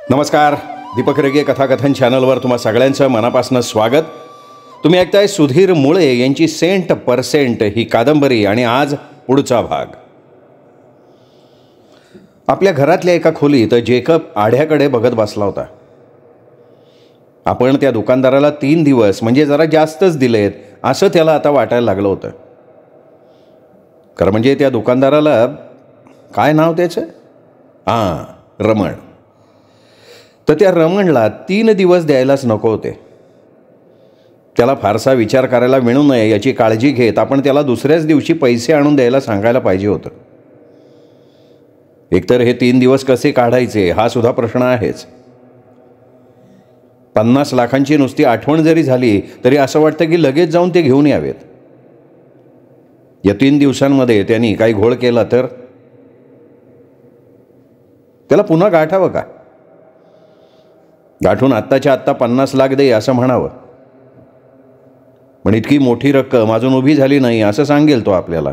नमस्कार. दीपक रेगे कथाकथन चॅनलवर तुम्हा सगळ्यांचं मनापासून स्वागत. तुम्ही ऐकताय सुधीर मुळे यांची सेंट% ही कादंबरी आणि आज पुढचा भाग. आपल्या घरातल्या एका खोलीत जेकब आढ्याकडे बघत बसला होता. आपण त्या दुकानदाराला 3 दिवस म्हणजे जरा जास्तच दिलेत असं त्याला आता वाटायला लागलं होतं. खरं म्हणजे त्या दुकानदाराला काय नाव त्याचं? रमण. तर त्या रमणला 3 दिवस द्यायलाच नको होते. त्याला फारसा विचार करायला मिळू नये याची काळजी घेत आपण त्याला दुसऱ्याच दिवशी पैसे आणून द्यायला सांगायला पाहिजे होतं. एकतर हे 3 दिवस कसे काढायचे हा सुद्धा प्रश्न आहेच. 50 लाखांची नुसती आठवण जरी झाली तरी असं वाटतं की लगेच जाऊन ते घेऊन यावेत. या 3 दिवसांमध्ये त्यांनी काही घोळ केला तर त्याला पुन्हा गाठावं का? गाठून आत्ताच्या आत्ता 50 लाख दे असं म्हणावं. पण इतकी मोठी रक्कम अजून उभी झाली नाही असं सांगेल तो आपल्याला.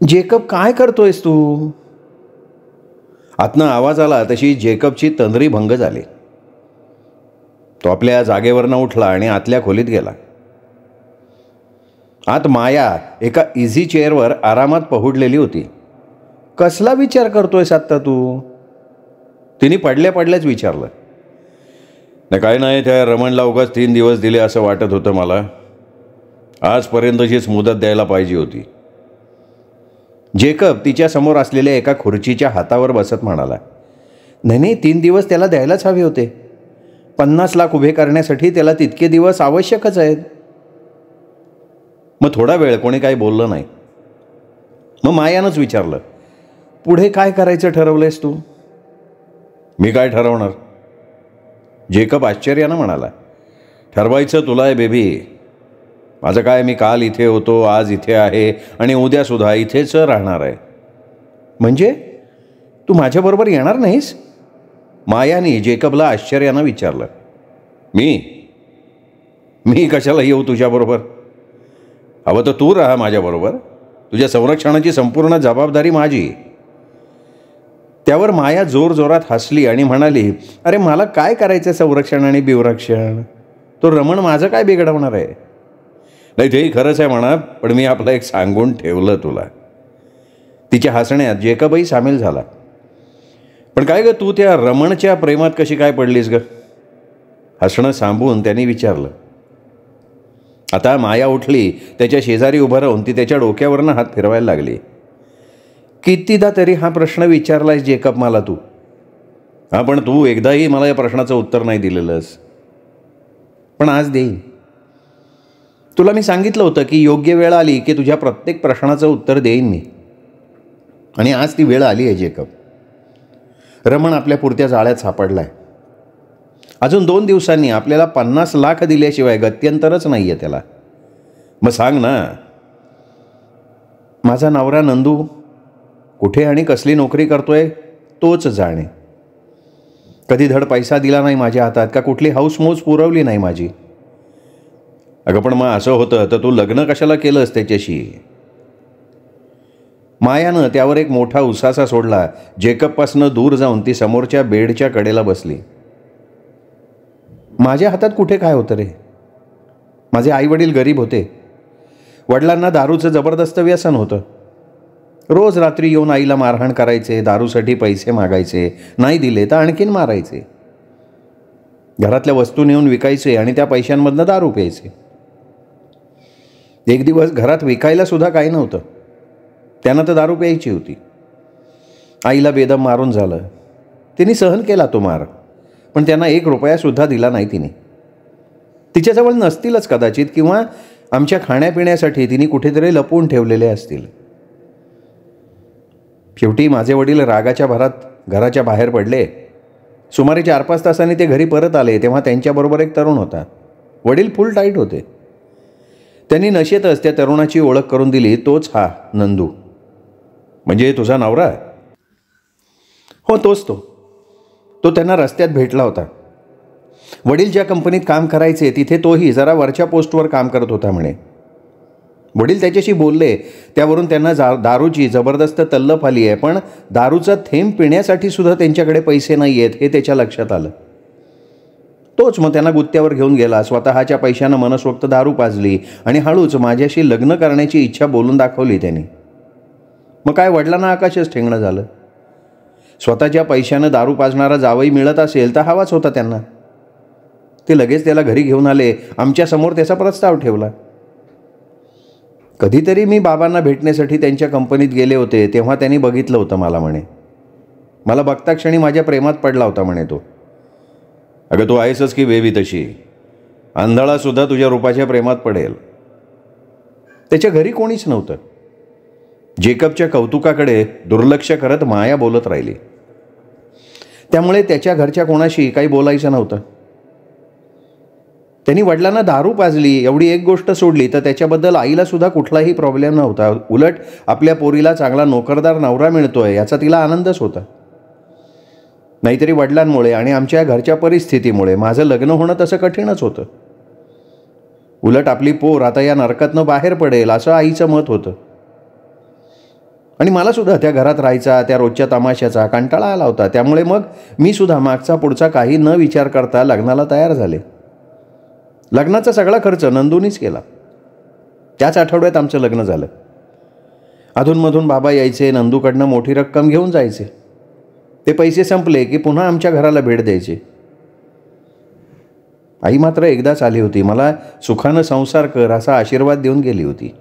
जेकब काय करतोयस तू? आतनं आवाज आला तशी जेकबची तंद्री भंग झाली. तो आपल्या जागेवरनं उठला आणि आतल्या खोलीत गेला. आत माया एका इझी चेअरवर आरामात पहुडलेली होती. कसला विचार करतोयस आत्ता तू? तिने पडल्या पडल्याच विचारलं. नाही काय नाही, त्या रमणला उगाच 3 दिवस दिले असं वाटत होतं मला. आजपर्यंतचीच मुदत द्यायला पाहिजे होती. जेकब तिच्या समोर असलेल्या एका खुर्चीच्या हातावर बसत म्हणाला. नाही 3 दिवस त्याला द्यायलाच हवे होते. 50 लाख उभे करण्यासाठी त्याला तितके दिवस आवश्यकच आहेत. मग थोडा वेळ कोणी काही बोललं नाही. मग मायानंच विचारलं, पुढे काय करायचं ठरवलंयस तू? मी काय ठरवणार? जेकब आश्चर्यानं म्हणाला. ठरवायचं तुला आहे बेबी. माझं काय, मी काल इथे होतो, आज इथे आहे आणि उद्यासुद्धा इथेच राहणार आहे. म्हणजे तू माझ्याबरोबर येणार नाहीस? मायाने जेकबला आश्चर्यानं विचारलं. मी कशाला येऊ तुझ्याबरोबर? हवं तर तू राहा माझ्याबरोबर. तुझ्या संरक्षणाची संपूर्ण जबाबदारी माझी. त्यावर माया जोरजोरात हसली आणि म्हणाली, अरे मला काय करायचं संरक्षण आणि बिवरक्षण? तो रमण माझं काय बिघडवणार आहे? नाही तेही खरंच आहे म्हणा, पण मी आपलं एक सांगून ठेवलं तुला. तिच्या हसण्यात जेकबही सामील झाला. पण काय ग, तू त्या रमणच्या प्रेमात कशी काय पडलीस ग? हसणं थांबवून त्यांनी विचारलं. आता माया उठली. त्याच्या शेजारी उभं राहून ती त्याच्या डोक्यावरनं हात फिरवायला लागली. कितीदा तरी हा प्रश्न विचारलायस जेकब मला तू. पण तू एकदाही मला या प्रश्नाचं उत्तर नाही दिलेलंस. पण आज देईन. तुला मी सांगितलं होतं की योग्य वेळ आली की तुझ्या प्रत्येक प्रश्नाचं उत्तर देईन मी. आणि आज ती वेळ आली आहे जेकब. रमण आपल्या पुरत्या जाळ्यात सापडलाय. अजून 2 दिवसांनी आपल्याला 50 लाख दिल्याशिवाय गत्यंतरच नाही आहे त्याला. मग सांग ना. माझा नवरा नंदू कुठे आणि कसली नोकरी करतोय तोच जाणे. कधी धड पैसा दिला नाही माझ्या हातात, का कुठली हौसमौज पुरवली नाही माझी. अगं पण मग असं होतं तर तू लग्न कशाला केलंस त्याच्याशी? मायानं त्यावर एक मोठा उसासा सोडला. जेकबपासनं दूर जाऊन ती समोरच्या बेडच्या कडेला बसली. माझ्या हातात कुठे काय होतं रे? माझे आईवडील गरीब होते. वडिलांना दारूचं जबरदस्त व्यसन होतं. रोज रात्री येऊन आईला मारहाण करायचे, दारूसाठी पैसे मागायचे, नाही दिले तर आणखीन मारायचे. घरातल्या वस्तू नेऊन विकायचे आणि त्या पैशांमधनं दारू प्यायचे. एक दिवस घरात विकायला सुद्धा काही नव्हतं. त्यानं तर दारू प्यायची होती. आईला बेदम मारून झालं. तिने सहन केला तो मार, पण त्यांना 1 रुपयासुद्धा दिला नाही तिने. तिच्याजवळ नसतीलच कदाचित, किंवा आमच्या खाण्यापिण्यासाठी तिने कुठेतरी लपवून ठेवलेले असतील. शेवटी माझे वडील रागाच्या भरात घराच्या बाहेर पडले. सुमारे 4-5 तासांनी ते घरी परत आले तेव्हा त्यांच्याबरोबर एक तरुण होता. वडील फुल टाईट होते. त्यांनी नशेतच त्या तरुणाची ओळख करून दिली. तोच हा नंदू. म्हणजे तुझा नवरा? हो तोच तो त्यांना रस्त्यात भेटला होता. वडील ज्या कंपनीत काम करायचे तिथे तोही जरा वरच्या पोस्टवर काम करत होता म्हणे. वडील त्याच्याशी बोलले, त्यावरून त्यांना दारूची जबरदस्त तल्लफ आली आहे, पण दारूचा थेंब पिण्यासाठी सुद्धा त्यांच्याकडे पैसे नाही आहेत हे त्याच्या लक्षात आलं. तोच मग त्यांना गुत्त्यावर घेऊन गेला, स्वतःच्या पैशानं मनसोक्त दारू पाजली आणि हळूच माझ्याशी लग्न करण्याची इच्छा बोलून दाखवली त्यांनी. मग काय वडिलांना आकाशच ठेंगणं झालं. स्वतःच्या पैशानं दारू पाजणारा जावई मिळत असेल तर हवाच होता त्यांना. ते लगेच त्याला घरी घेऊन आले, आमच्यासमोर त्याचा प्रस्ताव ठेवला. कधीतरी मी बाबांना भेटण्यासाठी त्यांच्या कंपनीत गेले होते तेव्हा त्यांनी बघितलं होतं मला म्हणे. मला बघता क्षणी माझ्या प्रेमात पडला होता म्हणे तो. अगं तू आहेसच की बेबी तशी, आंधळासुद्धा तुझ्या रूपाच्या प्रेमात पडेल. त्याच्या घरी कोणीच नव्हतं. जेकबच्या कौतुकाकडे दुर्लक्ष करत माया बोलत राहिली. त्यामुळे त्याच्या घरच्या कोणाशी काही बोलायचं नव्हतं. त्यांनी वडिलांना दारू पाजली एवढी एक गोष्ट सोडली तर त्याच्याबद्दल आईला सुद्धा कुठलाही प्रॉब्लेम नव्हता. उलट आपल्या पोरीला चांगला नोकरदार नवरा मिळतोय याचा तिला आनंदच होता. नाहीतरी वडिलांमुळे आणि आमच्या घरच्या परिस्थितीमुळे माझं लग्न होणं तसं कठीणच होतं. उलट आपली पोर आता या नरकातनं बाहेर पडेल असं आईचं मत होतं. आणि मला सुद्धा त्या घरात राहायचा, त्या रोजच्या तमाशाचा कंटाळा आला होता. त्यामुळे मग मी सुद्धा मागचा पुढचा काही न विचार करता लग्नाला तयार झाले. लग्नाचा सगळा खर्च नंदूनीच केला. त्याच आठवड्यात आमचं लग्न झालं. अधूनमधून बाबा यायचे, नंदूकडनं मोठी रक्कम घेऊन जायचे. ते पैसे संपले की पुन्हा आमच्या घराला भेट द्यायचे. आई मात्र एकदाच आली होती. मला सुखानं संसार कर असा आशीर्वाद देऊन गेली होती.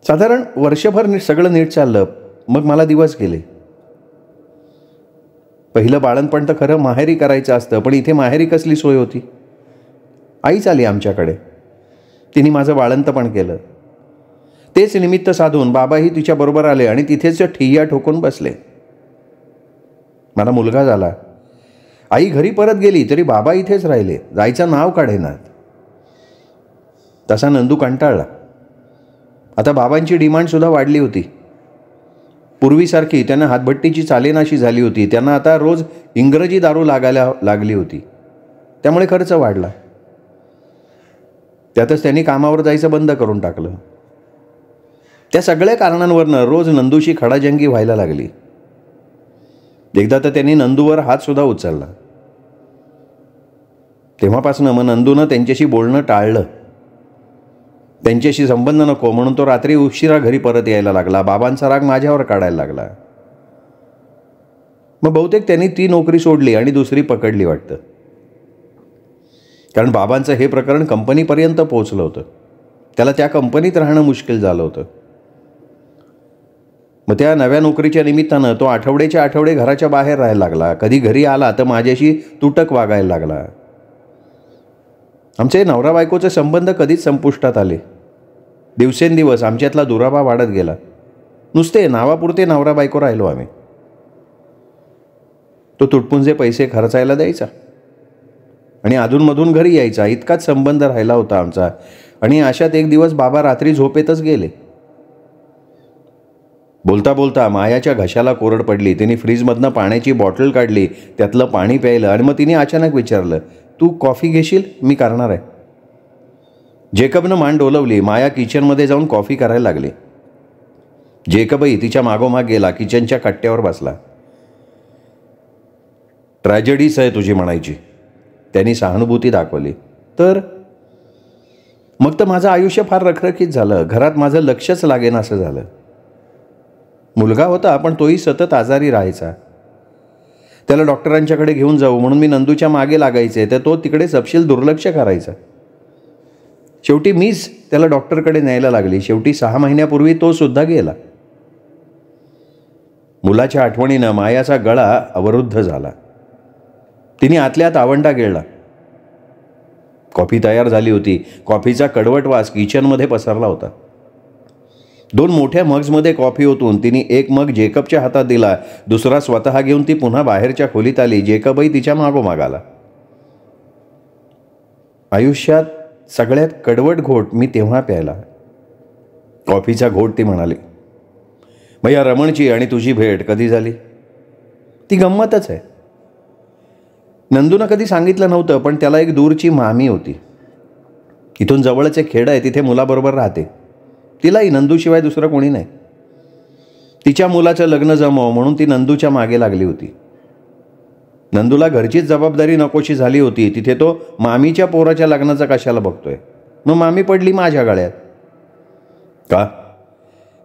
साधारण वर्षभर सगळं नीट चाललं. मग मला दिवस गेले. पहिलं बाळणपण तर खरं माहेरी करायचं असतं, पण इथे माहेरी कसली सोय होती. आईच आली आमच्याकडे. तिने माझं बाळंतपण केलं. तेच निमित्त साधून बाबाही तिच्याबरोबर आले आणि तिथेच ठिय्या ठोकून बसले. मला मुलगा झाला. आई घरी परत गेली तरी बाबा इथेच राहिले, जायचं नाव काढेनात. तसा नंदू कंटाळला. आता बाबांची डिमांडसुद्धा वाढली होती. पूर्वीसारखी त्यांना हातभट्टीची चालेनाशी झाली होती. त्यांना आता रोज इंग्रजी दारू लागायला लागली होती. त्यामुळे खर्च वाढला. त्यातच त्यांनी कामावर जायचं बंद करून टाकलं. त्या सगळ्या कारणांवरनं रोज नंदूशी खडाजंगी व्हायला लागली. एकदा तर त्यांनी नंदूवर हातसुद्धा उचलला. तेव्हापासून मग नंदूनं त्यांच्याशी बोलणं टाळलं. त्यांच्याशी संबंध नको म्हणून तो रात्री उशिरा घरी परत यायला लागला. बाबांचा राग माझ्यावर काढायला लागला. मग बहुतेक त्यांनी ती नोकरी सोडली आणि दुसरी पकडली वाटतं. कारण बाबांचं हे प्रकरण कंपनीपर्यंत पोहोचलं होतं. त्याला त्या कंपनीत राहणं मुश्किल झालं होतं. मग त्या नव्या नोकरीच्या निमित्तानं तो आठवड्याच्या आठवडे घराच्या बाहेर राहायला लागला. कधी घरी आला तर माझ्याशी तुटक वागायला लागला. आमचे नवरा बायकोचे संबंध कधीच संपुष्टात आले. दिवसेंदिवस आमच्यातला दुरावा वाढत गेला. नुसते नावापुरते नवरा बायको राहिलो आम्ही. तो तुटपुंजे पैसे खर्चायला द्यायचा आणि अधूनमधून घरी यायचा. इतकाच संबंध राहिला होता आमचा. आणि अशात एक दिवस बाबा रात्री झोपेतच गेले. बोलता बोलता मायाच्या घशाला कोरड पडली. तिने फ्रीजमधनं पाण्याची बॉटल काढली, त्यातलं पाणी प्यायलं आणि मग तिने अचानक विचारलं, तू कॉफी घेशील? मी करणार आहे. जेकबनं मान डोलवली. माया किचनमध्ये जाऊन कॉफी करायला लागली. जेकबही तिच्या मागोमाग गेला. किचनच्या कट्ट्यावर बसला. ट्रॅजेडीच आहे तुझी म्हणायची. त्यांनी सहानुभूती दाखवली. तर मग तर माझं आयुष्य फार रखरखीत झालं. घरात माझं लक्षच लागेन असं झालं. मुलगा होता पण तोही सतत आजारी राहायचा. त्याला डॉक्टरांच्याकडे घेऊन जाऊ म्हणून मी नंदूच्या मागे लागायचे तर तो तिकडे सपशेल दुर्लक्ष करायचा. शेवटी मीच त्याला डॉक्टरकडे न्यायला लागली. शेवटी 6 महिन्यापूर्वी तो सुद्धा गेला. मुलाच्या आठवणीनं मायाचा गळा अवरुद्ध झाला. तिने आतल्या आत आवंडा गिळला. कॉफी तयार झाली होती. कॉफीचा कडवट वास किचनमध्ये पसरला होता. 2 मोठ्या मग्समध्ये कॉफी ओतून तिने एक मग जेकबच्या हातात दिला. दुसरा स्वतः घेऊन ती पुन्हा बाहेरच्या खोलीत आली. जेकबही तिच्या मागोमाग आला. आयुष्यात सगळ्यात कडवट घोट मी तेव्हा प्यायला. कॉफीचा घोट ती म्हणाली. मग या रमणची आणि तुझी भेट कधी झाली? ती गंमतच आहे. नंदूनं कधी सांगितलं नव्हतं पण त्याला एक दूरची मामी होती. इथून जवळच एक खेड आहे, तिथे मुलाबरोबर राहते. तिलाही नंदूशिवाय दुसरं कोणी नाही. तिच्या मुलाचं लग्न जमव म्हणून ती नंदूच्या मागे लागली होती. नंदूला घरचीच जबाबदारी नकोशी झाली होती, तिथे तो मामीच्या पोराच्या लग्नाचं कशाला बघतोय. मग मामी पडली माझ्या गळ्यात. का?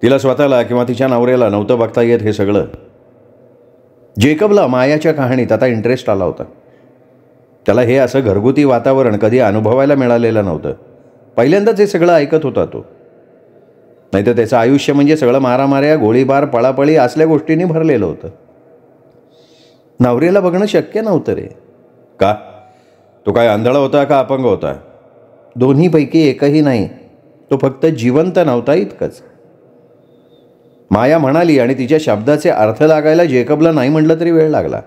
तिला स्वतःला किंवा तिच्या नवऱ्याला नव्हतं बघता येत हे सगळं. जेकबला मायाच्या कहाणीत आता इंटरेस्ट आला होता. त्याला हे असं घरगुती वातावरण कधी अनुभवायला मिळालेलं नव्हतं. पहिल्यांदाच हे सगळं ऐकत होता तो. नाहीतर त्याचं आयुष्य म्हणजे सगळं मारामाऱ्या, गोळीबार, पळापळी असल्या गोष्टींनी भरलेलं होतं. नवऱ्याला बघणं शक्य नव्हतं रे. का? तो काय आंधळा होता का अपंग होता? दोन्हीपैकी एकही नाही. तो फक्त जिवंत नव्हता इतकंच. माया म्हणाली आणि तिच्या शब्दाचे अर्थ लागायला जेकबला नाही म्हटलं तरी वेळ लागला.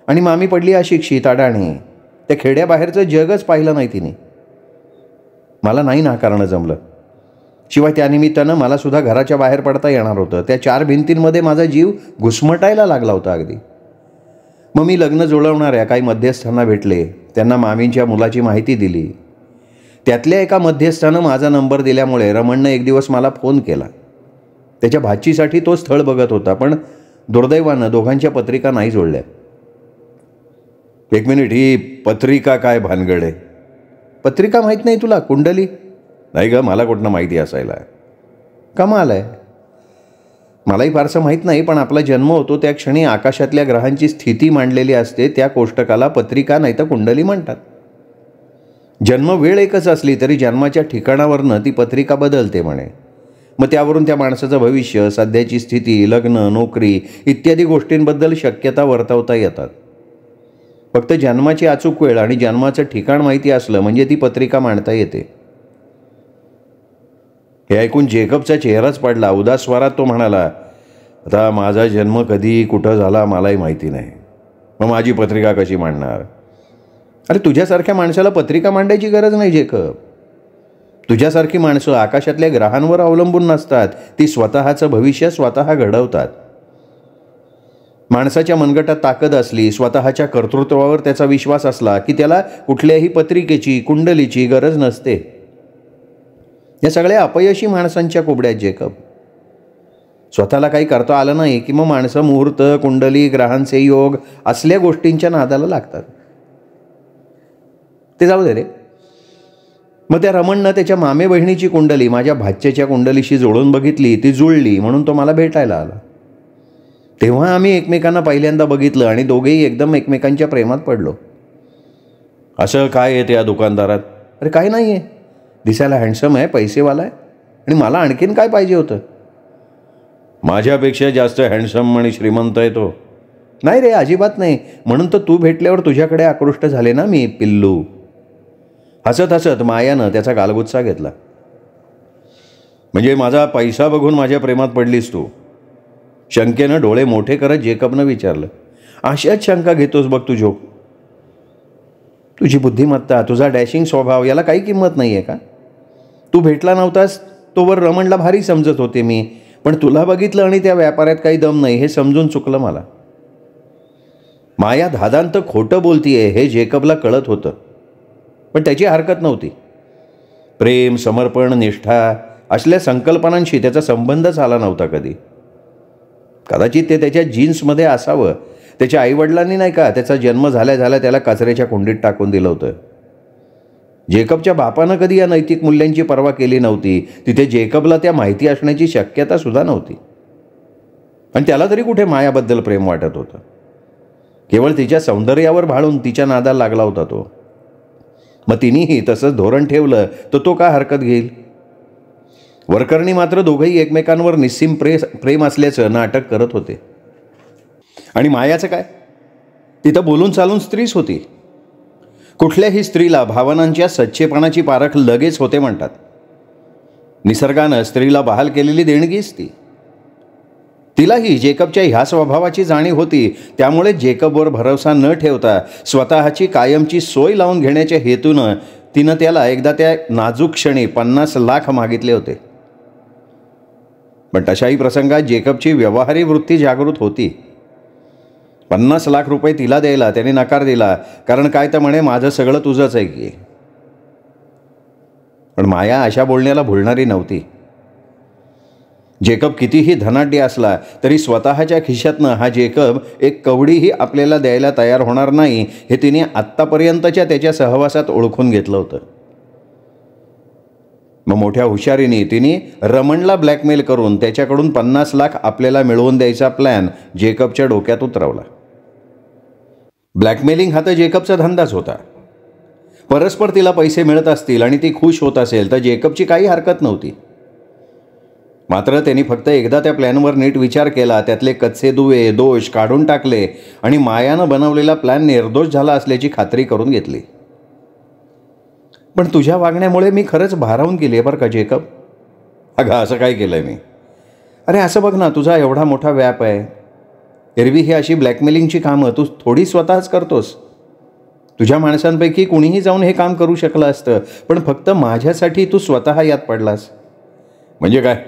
आणि मामी पडली अशिक्षित, अडाणी. त्या खेड्याबाहेरचं जगच पाहिलं नाही तिने. मला नाही नाकारणं जमलं. शिवाय त्यानिमित्तानं मला सुद्धा घराच्या बाहेर पडता येणार होतं. त्या 4 भिंतींमध्ये माझा जीव घुसमटायला लागला होता अगदी. मग मी लग्न जुळवणाऱ्या काही मध्यस्थांना भेटले. त्यांना मामींच्या मुलाची माहिती दिली. त्यातल्या एका मध्यस्थानं माझा नंबर दिल्यामुळे रमणनं एक दिवस मला फोन केला. त्याच्या भाचीसाठी तो स्थळ बघत होता, पण दुर्दैवानं दोघांच्या पत्रिका नाही जोडल्या. एक मिनिट, ही पत्रिका काय भानगड आहे? पत्रिका माहीत नाही तुला? कुंडली? नाही ग, मला कुठनं माहिती असायला. कमाल आहे. मलाही फारसं माहीत नाही, पण आपला जन्म होतो त्या क्षणी आकाशातल्या ग्रहांची स्थिती मांडलेली असते. त्या कोष्टकाला पत्रिका नाही तर कुंडली म्हणतात. जन्म वेळ एकच असली तरी जन्माच्या ठिकाणावरनं ती पत्रिका बदलते म्हणे. मग त्यावरून त्या माणसाचं भविष्य, सध्याची स्थिती, लग्न, नोकरी इत्यादी गोष्टींबद्दल शक्यता वर्तवता येतात. फक्त जन्माची अचूक वेळ आणि जन्माचं ठिकाण माहिती असलं म्हणजे ती पत्रिका मांडता येते. हे ऐकून जेकबचा चेहराच पडला. उदास स्वरात तो म्हणाला, आता माझा जन्म कधी कुठं झाला मलाही माहिती नाही, मग माझी पत्रिका कशी मांडणार? अरे तुझ्यासारख्या माणसाला पत्रिका मांडायची गरज नाही जेकब. तुझ्यासारखी माणसं आकाशातल्या ग्रहांवर अवलंबून नसतात. ती स्वतःचं भविष्य स्वतः घडवतात. माणसाच्या मनगटात ताकद असली, स्वतःच्या कर्तृत्वावर त्याचा विश्वास असला की त्याला कुठल्याही पत्रिकेची, कुंडलीची गरज नसते. या सगळ्या अपयशी माणसांच्या कोबड्यात जेकब. स्वतःला काही करता आलं नाही की मग माणसं मुहूर्त, कुंडली, ग्रहांचे योग असल्या गोष्टींच्या नादाला लागतात. ते जाऊ दे रे. मग त्या रमणनं त्याच्या मामे बहिणीची कुंडली माझ्या भाच्याच्या कुंडलीशी जोडून बघितली. ती जुळली म्हणून तो मला भेटायला आला. तेव्हा आम्ही एकमेकांना पहिल्यांदा बघितलं आणि दोघेही एकदम एकमेकांच्या प्रेमात पडलो. असं काय आहे त्या दुकानदारात? अरे काही नाही आहे. दिसायला हँडसम आहे, पैसेवाला आहे, आणि मला आणखीन काय पाहिजे होतं? माझ्यापेक्षा जास्त हँडसम आणि श्रीमंत आहे तो. नाही रे, अजिबात नाही. म्हणून तर तू भेटल्यावर तुझ्याकडे आकृष्ट झाले ना मी, पिल्लू. हसत हसत मायानं त्याचा गालगुच्चा घेतला. म्हणजे माझा पैसा बघून माझ्या प्रेमात पडलीस तू? शंकेनं डोळे मोठे करत जेकबनं विचारलं. अशाच शंका घेतोस बघ तू जोक. तुझी बुद्धिमत्ता, तुझा डॅशिंग स्वभाव याला काही किंमत नाही आहे का? तू भेटला नव्हतास तोवर रमणला भारी समजत होते मी, पण तुला बघितलं आणि त्या व्यापाऱ्यात काही दम नाही हे समजून चुकलं मला. माया धादांत खोटं बोलतीये हे जेकबला कळत होतं, पण त्याची हरकत नव्हती. प्रेम, समर्पण, निष्ठा असल्या संकल्पनांशी त्याचा संबंधच आला नव्हता कधी. कदाचित ते त्याच्या जीन्समध्ये असावं. त्याच्या आईवडिलांनी नाही का त्याचा जन्म झाल्या झाल्या त्याला कचऱ्याच्या कुंडीत टाकून दिलं होतं. जेकबच्या बापानं कधी या नैतिक मूल्यांची पर्वा केली नव्हती. तिथे जेकबला त्या माहिती असण्याची शक्यता सुद्धा नव्हती. आणि त्याला तरी कुठे मायाबद्दल प्रेम वाटत होतं. केवळ तिच्या सौंदर्यावर भाळून तिच्या नादाला लागला होता तो. मग तिनेही तसंच धोरण ठेवलं तर तो का हरकत घेईल? वरकरणी मात्र दोघंही एकमेकांवर निस्सीम प्रेम असल्याचं नाटक करत होते. आणि मायाचं काय? तिथं बोलून चालून स्त्रीच होती. कुठल्याही स्त्रीला भावनांच्या सच्चेपणाची पारख लगेच होते म्हणतात. निसर्गानं स्त्रीला बहाल केलेली देणगीच ती. तिलाही जेकबच्या ह्या स्वभावाची जाणीव होती. त्यामुळे जेकबवर भरोसा न ठेवता स्वतःची कायमची सोय लावून घेण्याच्या हेतूनं तिनं त्याला एकदा त्या नाजूक क्षणी 50 लाख मागितले होते. पण तशाही प्रसंगात जेकबची व्यवहारी वृत्ती जागृत होती. 50 लाख रुपये तिला द्यायला त्याने नकार दिला. कारण काय तर म्हणे, माझं सगळं तुझंच आहे की. पण माया अशा बोलण्याला भुलणारी नव्हती. जेकब कितीही धनाढ्य असला तरी स्वतःच्या खिशातनं हा जेकब एक कवडीही आपल्याला द्यायला तयार होणार नाही हे तिने आत्तापर्यंतच्या त्याच्या सहवासात ओळखून घेतलं होतं. मग मोठ्या हुशारीने तिने रमणला ब्लॅकमेल करून त्याच्याकडून 50 लाख आपल्याला मिळवून द्यायचा प्लॅन जेकबच्या डोक्यात उतरवला. ब्लॅकमेलिंग हा तर जेकबचा धंदाच होता. परस्पर तिला पैसे मिळत असतील आणि ती खुश होत असेल तर जेकबची काही हरकत नव्हती. मात्र त्यांनी फक्त एकदा त्या प्लॅनवर नीट विचार केला, त्यातले कच्चे दुवे दोष काढून टाकले आणि मायानं बनवलेला प्लॅन निर्दोष झाला असल्याची खात्री करून घेतली. पण तुझ्या वागण्यामुळे मी खरंच भारावून गेली आहे बरं का जेकब. अगं असं काय केलं आहे मी? अरे असं बघ ना, तुझा एवढा मोठा व्याप आहे. एरवी ही अशी ब्लॅकमेलिंगची कामं तू थोडी स्वतःच करतोस. तुझ्या माणसांपैकी कुणीही जाऊन हे काम करू शकलं असतं, पण फक्त माझ्यासाठी तू स्वतः यात पडलास. म्हणजे काय?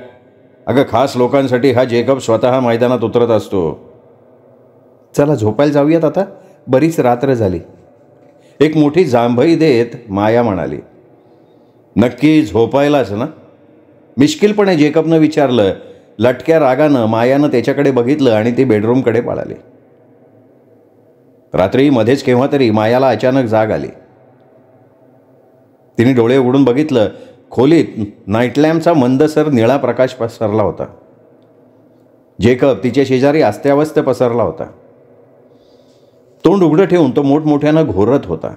अगं खास लोकांसाठी हा जेकब स्वतः मैदानात उतरत असतो. चला झोपायला जाऊयात आता, बरीच रात्र झाली. एक मोठी जांभई देत माया म्हणाली. नक्की झोपायलाच ना? मिश्किलपणे जेकबनं विचारलं. लटक्या रागानं मायानं त्याच्याकडे बघितलं आणि ती बेडरूमकडे पळाली. रात्री मध्येच केव्हा तरी मायाला अचानक जाग आली. तिने डोळे उघडून बघितलं. खोलीत नाईटलॅम्पचा मंदसर निळा प्रकाश पसरला होता. जेकब तिच्या शेजारी अस्ताव्यस्त पसरला होता. तोंड उघडं ठेवून तो मोठमोठ्यानं घोरत होता.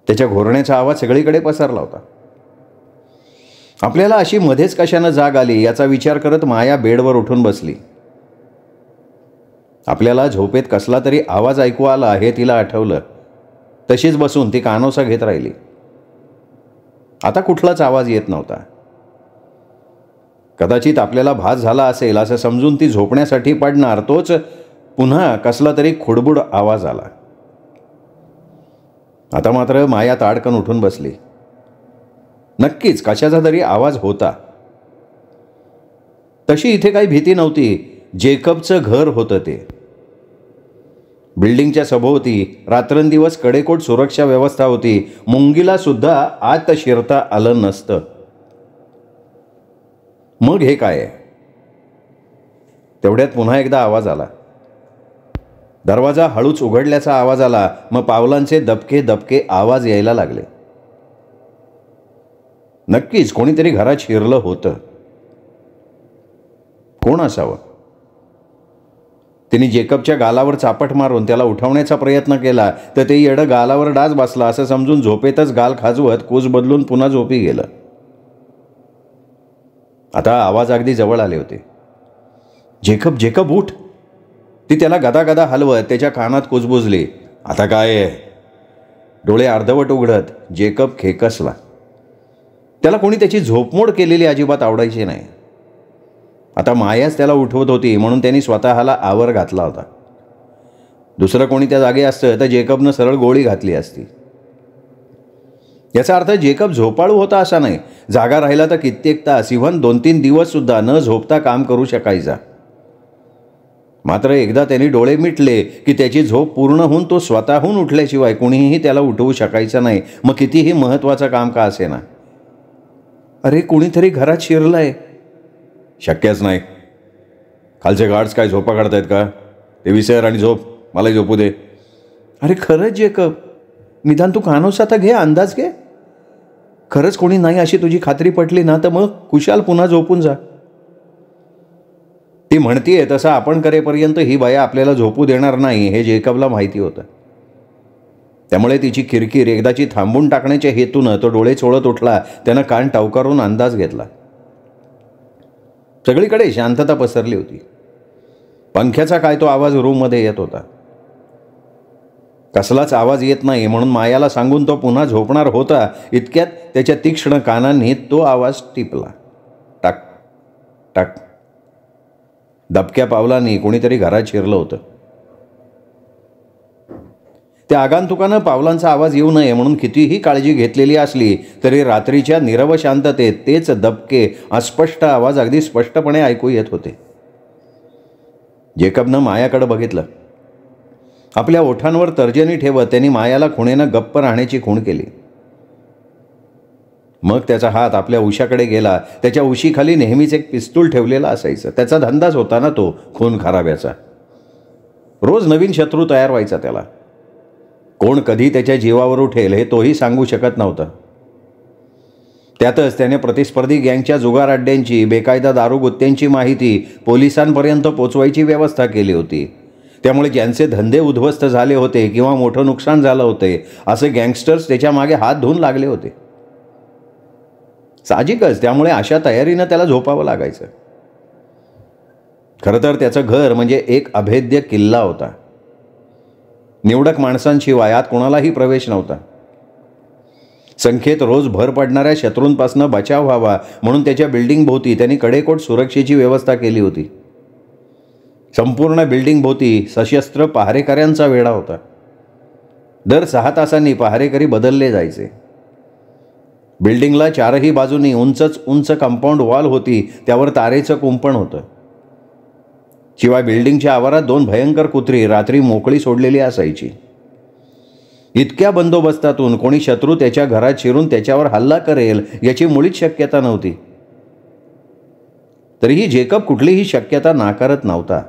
त्याच्या घोरण्याचा आवाज सगळीकडे पसरला होता. आपल्याला अशी मध्येच कशानं जाग आली याचा विचार करत माया बेडवर उठून बसली. आपल्याला झोपेत कसला तरी आवाज ऐकू आला हे तिला आठवलं. तशीच बसून ती कानोसा घेत राहिली. आता कुठलाच आवाज येत नव्हता. कदाचित आपल्याला भास झाला असेल असं समजून ती झोपण्यासाठी पडणार, तोच पुन्हा कसला तरी खुडबुड आवाज आला. आता मात्र माया ताडकन उठून बसली. नक्कीच कशाचा तरी आवाज होता. तशी इथे काही भीती नव्हती. जेकबचं घर होतं ते. बिल्डिंगच्या सभोवती रात्रंदिवस कडेकोट सुरक्षा व्यवस्था होती. मुंगीला सुद्धा आत शिरता आलं नसतं. मग हे काय आहे? तेवढ्यात पुन्हा एकदा आवाज आला. दरवाजा हळूच उघडल्याचा आवाज आला. मग पावलांचे दबके दबके आवाज यायला लागले. नक्कीच कोणीतरी घरात शिरलं होतं. कोण असावं? तिने जेकबच्या गालावर चापट मारून त्याला उठवण्याचा प्रयत्न केला तर ते येडं गालावर डास बसला असं समजून झोपेतच गाल खाजवत कूस बदलून पुन्हा झोपी गेलं. आता आवाज अगदी जवळ आले होते. जेकब जेकब उठ. ती त्याला गदागदा हलवत त्याच्या कानात कुजबुजली. आता काय आहे? डोळे अर्धवट उघडत जेकब खेकसला. त्याला कोणी त्याची झोपमोड केलेली अजिबात आवडायची नाही. आता मायाच त्याला उठवत होती म्हणून त्यांनी स्वतःला आवर घातला होता. दुसरं कोणी त्या जागी असतं तर जेकबनं सरळ गोळी घातली असती. याचा अर्थ जेकब झोपाळू होता असा नाही. जागा राहिला तर कित्येक तास, इव्हन 2-3 दिवस सुद्धा न झोपता काम करू शकायचा. मात्र एकदा त्यांनी डोळे मिटले की त्याची झोप पूर्ण होऊन तो स्वतःहून उठल्याशिवाय कुणीही त्याला उठवू शकायचं नाही, मग कितीही महत्त्वाचं काम का असेना. अरे कुणीतरी घरात शिरलंय. शक्यच नाही. खालचे गार्ड्स काय झोपा काढतायत का? ते विसर आणि झोप. मलाही झोपू दे. अरे खरंच जेकब, निदान तू कानोसा तर घे, अंदाज घे. खरंच कोणी नाही अशी तुझी खात्री पटली ना तर मग कुशाल पुन्हा झोपून जा. ती म्हणतीये तसं आपण करेपर्यंत ही बाया आपल्याला झोपू देणार नाही हे जेकबला माहिती होतं. त्यामुळे तिची किरकिर एकदाची थांबून टाकण्याच्या हेतूनं तो डोळे चोळत उठला. त्यानं कान टावकारून अंदाज घेतला. सगळीकडे शांतता पसरली होती. पंख्याचा काय तो आवाज रूममध्ये येत होता. कसलाच आवाज येत नाही म्हणून मायाला सांगून तो पुन्हा झोपणार होता. इतक्यात त्याच्या तीक्ष्ण कानांनी तो आवाज टिपला. टाक टाक. दबक्या पावलांनी कोणीतरी घरात शिरलं होतं. त्या आगंतुकानं पावलांचा आवाज येऊ नये म्हणून कितीही काळजी घेतलेली असली तरी रात्रीच्या नीरव शांततेत तेच दबके अस्पष्ट आवाज अगदी स्पष्टपणे ऐकू येत होते. जेकबनं मायाकडे बघितलं. आपल्या ओठांवर तर्जनी ठेवत त्यांनी मायाला खुणेनं गप्प राहण्याची खूण केली. मग त्याचा हात आपल्या उशाकडे गेला. त्याच्या उशीखाली नेहमीच एक पिस्तूल ठेवलेला असायचं. त्याचा धंदाच होता ना तो खून खराब्याचा. रोज नवीन शत्रू तयार व्हायचा त्याला. कोण कधी त्याच्या जीवावर उठेल हे तोही सांगू शकत नव्हता. त्यातच त्याने प्रतिस्पर्धी गँगच्या जुगार अड्ड्यांची, बेकायदा दारूगुत्त्यांची माहिती पोलिसांपर्यंत पोचवायची व्यवस्था केली होती. त्यामुळे ज्यांचे धंदे उद्ध्वस्त झाले होते किंवा मोठं नुकसान झालं होते असे गँगस्टर्स त्याच्या मागे हात धुवून लागले होते. साहजिकच त्यामुळे अशा तयारीनं त्याला झोपावं लागायचं. खरं तर त्याचं घर म्हणजे एक अभेद्य किल्ला होता. निवडक माणसांशिवाय आत कोणालाही प्रवेश नव्हता. संख्येत रोज भर पडणाऱ्या शत्रूंपासून बचाव व्हावा म्हणून त्याच्या बिल्डिंगभोवती त्यांनी कडेकोट सुरक्षेची व्यवस्था केली होती. संपूर्ण बिल्डिंगभोवती सशस्त्र पहारेकऱ्यांचा वेढा होता. दर 6 तासांनी पहारेकरी बदलले जायचे. बिल्डिंगला चारही बाजूनी उंच कंपाऊंड वॉल होती. त्यावर तारेचं कुंपण होतं. शिवाय बिल्डिंगच्या आवारात 2 भयंकर कुत्री रात्री मोकळी सोडलेली असायची. इतक्या बंदोबस्तातून कोणी शत्रू त्याच्या घरात शिरून त्याच्यावर हल्ला करेल याची मुळीच शक्यता नव्हती. तरीही जेकब कुठलीही शक्यता नाकारत नव्हता.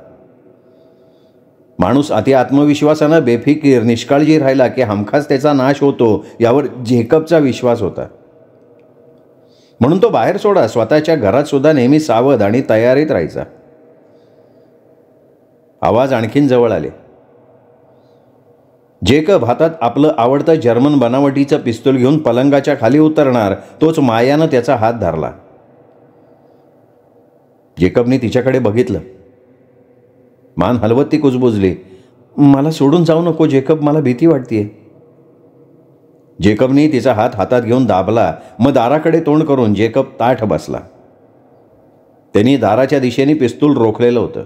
माणूस अति आत्मविश्वासानं बेफिकीर निष्काळजी राहिला की हमखास त्याचा नाश होतो यावर जेकबचा विश्वास होता. म्हणून तो बाहेर सोडा स्वतःच्या घरात सुद्धा नेहमी सावध आणि तयारीत राहायचा. आवाज आणखीन जवळ आले. जेकब हातात आपलं आवडतं जर्मन बनावटीचं पिस्तूल घेऊन पलंगाच्या खाली उतरणार तोच मायानं त्याचा हात धरला. जेकबने तिच्याकडे बघितलं. मान हलवत ती कुजबुजली. मला सोडून जाऊ नको जेकब, मला भीती वाटतेय. जेकबने तिचा हात हातात घेऊन दाबला. मग दाराकडे तोंड करून जेकब ताठ बसला. त्यांनी दाराच्या दिशेने पिस्तूल रोखलेलं होतं.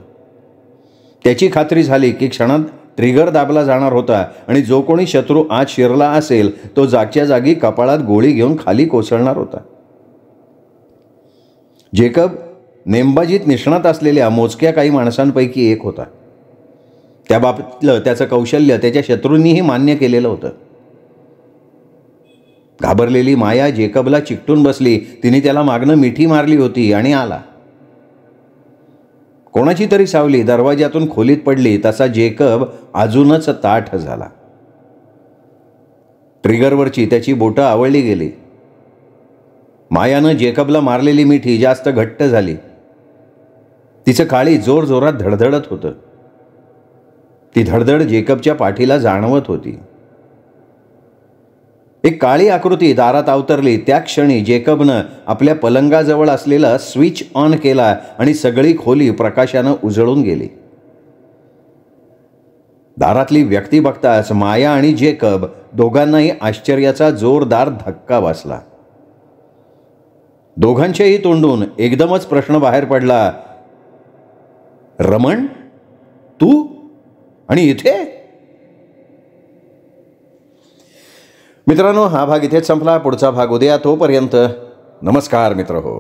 त्याची खात्री झाली की क्षणात ट्रिगर दाबला जाणार होता आणि जो कोणी शत्रू आत शिरला असेल तो जागच्या जागी कपाळात गोळी घेऊन खाली कोसळणार होता. जेकब नेमबाजीत निष्णात असलेल्या मोजक्या काही माणसांपैकी एक होता. त्या बाबतीतलं त्याचं कौशल्य त्याच्या शत्रूंनीही मान्य केलेलं होतं. घाबरलेली माया जेकबला चिकटून बसली. तिने त्याला मागणं मिठी मारली होती आणि आला. कोणाची तरी सावली दरवाज्यातून खोलीत पडली तसा जेकब अजूनच ताठ झाला. ट्रिगरवरची त्याची बोटं आवळली गेली. मायानं जेकबला मारलेली मिठी जास्त घट्ट झाली. तिचं काळी जोरजोरात धडधडत होतं. ती धडधड जेकबच्या पाठीला जाणवत होती. एक काळी आकृती दारात अवतरली. त्या क्षणी जेकबनं आपल्या पलंगाजवळ असलेला स्विच ऑन केला आणि सगळी खोली प्रकाशानं उजळून गेली. दारातली व्यक्ती बघताच माया आणि जेकब दोघांनाही आश्चर्याचा जोरदार धक्का बसला. दोघांच्याही तोंडून एकदमच प्रश्न बाहेर पडला. रमण, तू आणि इथे? मित्रांनो, हा भाग इथेच संपला. पुढचा भाग उद्या. तोपर्यंत नमस्कार मित्रहो.